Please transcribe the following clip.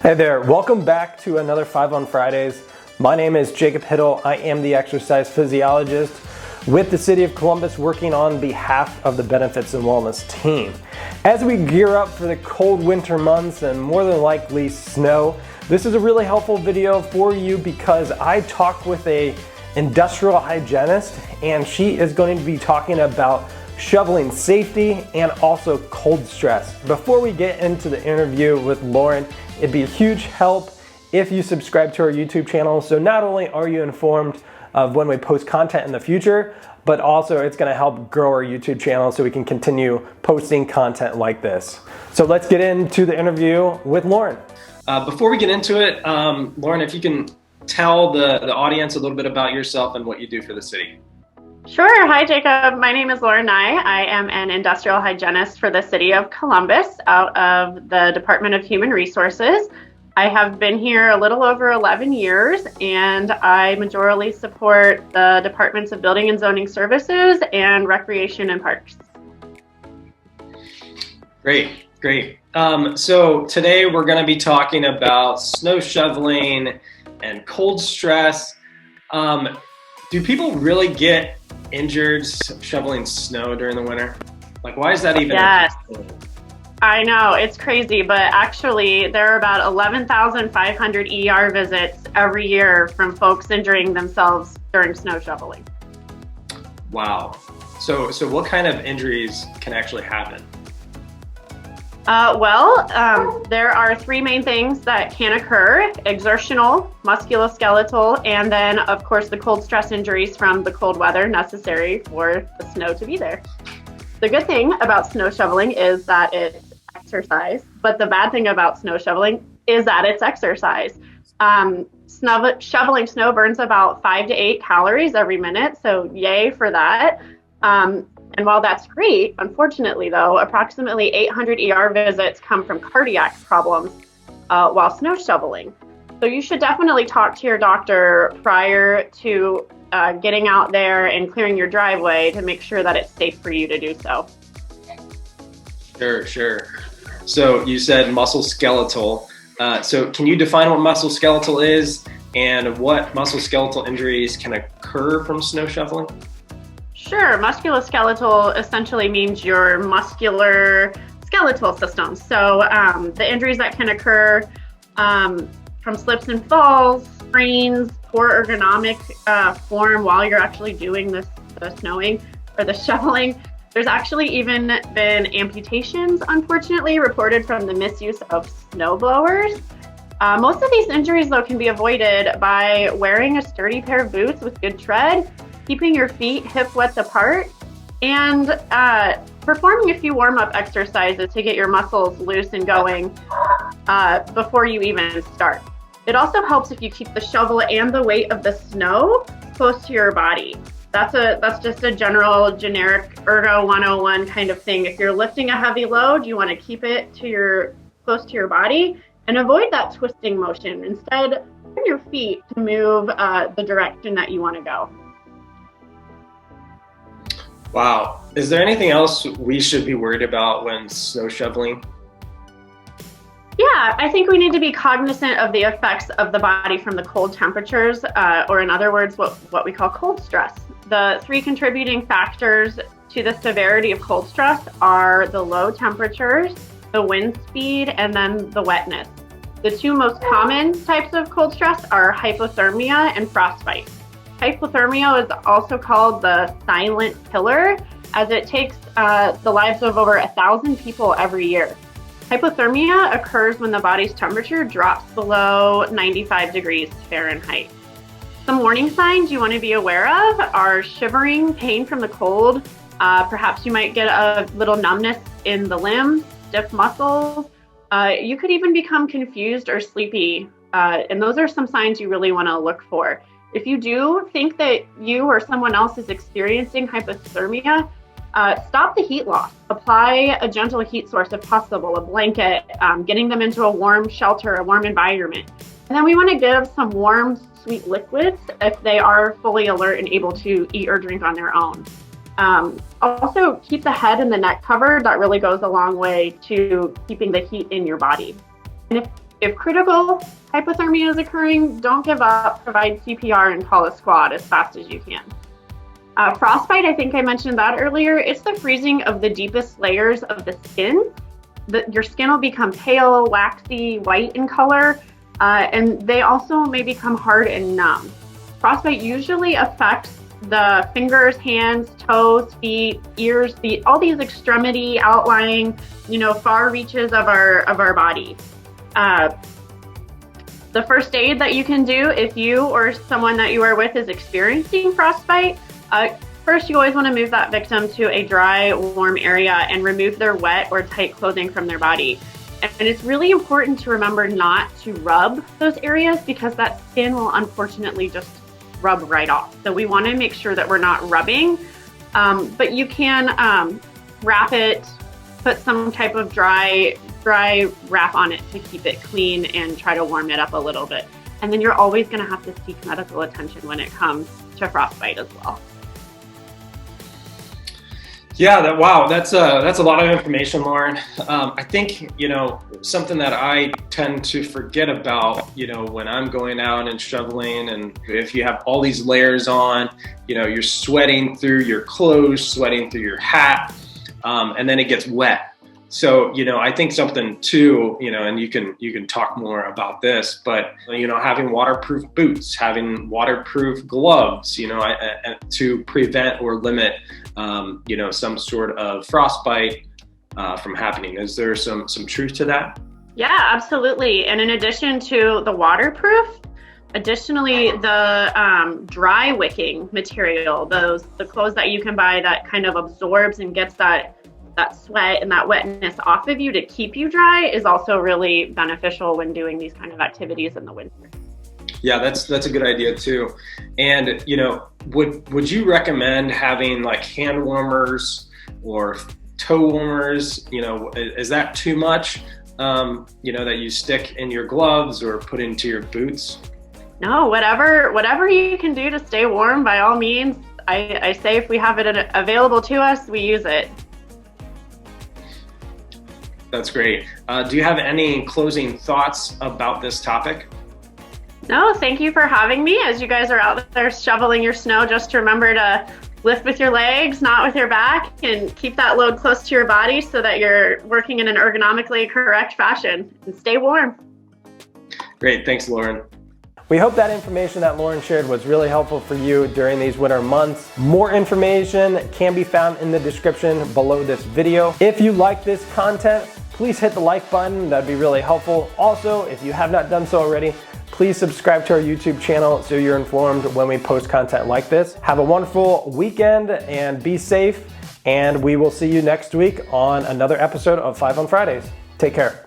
Hey there, welcome back to another 5 on Fridays. My name is Jacob Hiddle. I am the exercise physiologist with the City of Columbus, working on behalf of the Benefits and Wellness team. As we gear up for the cold winter months and more than likely snow, this is a really helpful video for you because I talked with an industrial hygienist and she is going to be talking about shoveling safety and also cold stress. Before we get into the interview with Lauren, it'd be a huge help if you subscribe to our YouTube channel. So not only are you informed of when we post content in the future, but also it's gonna help grow our YouTube channel so we can continue posting content like this. So let's get into the interview with Lauren. Before we get into it, Lauren, if you can tell the audience a little bit about yourself and what you do for the city. Sure. Hi, Jacob. My name is Lauren Nye. I am an industrial hygienist for the City of Columbus out of the Department of Human Resources. I have been here a little over 11 years, and I majorly support the Departments of Building and Zoning Services and Recreation and Parks. Great. So today we're going to be talking about snow shoveling and cold stress. Do people really get injured shoveling snow during the winter? Like, why is that even? Yes, I know, it's crazy, but actually there are about 11,500 ER visits every year from folks injuring themselves during snow shoveling. Wow. So what kind of injuries can actually happen? There are three main things that can occur: exertional, musculoskeletal, and then of course the cold stress injuries from the cold weather necessary for the snow to be there. The good thing about snow shoveling is that it's exercise, but the bad thing about snow shoveling is that it's exercise. Shoveling snow burns about 5 to 8 calories every minute, so yay for that. And while that's great, unfortunately though, approximately 800 ER visits come from cardiac problems while snow shoveling. So you should definitely talk to your doctor prior to getting out there and clearing your driveway to make sure that it's safe for you to do so. Sure. So you said musculoskeletal. So can you define what musculoskeletal is and what musculoskeletal injuries can occur from snow shoveling? Sure. Musculoskeletal essentially means your muscular skeletal system. So the injuries that can occur from slips and falls, sprains, poor ergonomic form while you're actually doing the snowing or the shoveling. There's actually even been amputations, unfortunately, reported from the misuse of snow blowers. Most of these injuries, though, can be avoided by wearing a sturdy pair of boots with good tread, keeping your feet hip width apart, and performing a few warm-up exercises to get your muscles loose and going before you even start. It also helps if you keep the shovel and the weight of the snow close to your body. That's just a generic Ergo 101 kind of thing. If you're lifting a heavy load, you want to keep it close to your body and avoid that twisting motion. Instead, turn your feet to move the direction that you want to go. Wow. Is there anything else we should be worried about when snow shoveling? Yeah, I think we need to be cognizant of the effects of the body from the cold temperatures, or in other words, what we call cold stress. The three contributing factors to the severity of cold stress are the low temperatures, the wind speed, and then the wetness. The two most common types of cold stress are hypothermia and frostbite. Hypothermia is also called the silent killer, as it takes the lives of over 1,000 people every year. Hypothermia occurs when the body's temperature drops below 95 degrees Fahrenheit. Some warning signs you want to be aware of are shivering, pain from the cold. Perhaps you might get a little numbness in the limbs, stiff muscles. You could even become confused or sleepy. And those are some signs you really want to look for. If you do think that you or someone else is experiencing hypothermia, stop the heat loss. Apply a gentle heat source if possible, a blanket, getting them into a warm shelter, a warm environment. And then we want to give some warm, sweet liquids if they are fully alert and able to eat or drink on their own. Also, keep the head and the neck covered. That really goes a long way to keeping the heat in your body. And If critical hypothermia is occurring, don't give up, provide CPR and call a squad as fast as you can. Frostbite, I think I mentioned that earlier. It's the freezing of the deepest layers of the skin. Your skin will become pale, waxy, white in color, and they also may become hard and numb. Frostbite usually affects the fingers, hands, toes, feet, ears, all these extremity outlying, far reaches of our body. The first aid that you can do if you or someone that you are with is experiencing frostbite, first you always want to move that victim to a dry, warm area and remove their wet or tight clothing from their body. And it's really important to remember not to rub those areas because that skin will unfortunately just rub right off. So we want to make sure that we're not rubbing, but you can wrap it, put some type of dry wrap on it to keep it clean and try to warm it up a little bit. And then you're always going to have to seek medical attention when it comes to frostbite as well. Yeah, wow, that's a lot of information, Lauren. I think, something that I tend to forget about, when I'm going out and shoveling, and if you have all these layers on, you're sweating through your clothes, sweating through your hat, and then it gets wet. So, I think something too, and you can talk more about this, but, having waterproof boots, having waterproof gloves, to prevent or limit, some sort of frostbite from happening. Is there some truth to that? Yeah, absolutely. And in addition to the waterproof, additionally, the dry wicking material, the clothes that you can buy that kind of absorbs and gets that sweat and that wetness off of you to keep you dry is also really beneficial when doing these kind of activities in the winter. Yeah, that's a good idea too. And would you recommend having like hand warmers or toe warmers? Is that too much? That you stick in your gloves or put into your boots? No, whatever you can do to stay warm, by all means. I say if we have it available to us, we use it. That's great. Do you have any closing thoughts about this topic? No, thank you for having me. As you guys are out there shoveling your snow, just remember to lift with your legs, not with your back, and keep that load close to your body so that you're working in an ergonomically correct fashion, and stay warm. Great. Thanks, Lauren. We hope that information that Lauren shared was really helpful for you during these winter months. More information can be found in the description below this video. If you like this content, please hit the like button. That'd be really helpful. Also, if you have not done so already, please subscribe to our YouTube channel so you're informed when we post content like this. Have a wonderful weekend and be safe. And we will see you next week on another episode of 5 on Fridays. Take care.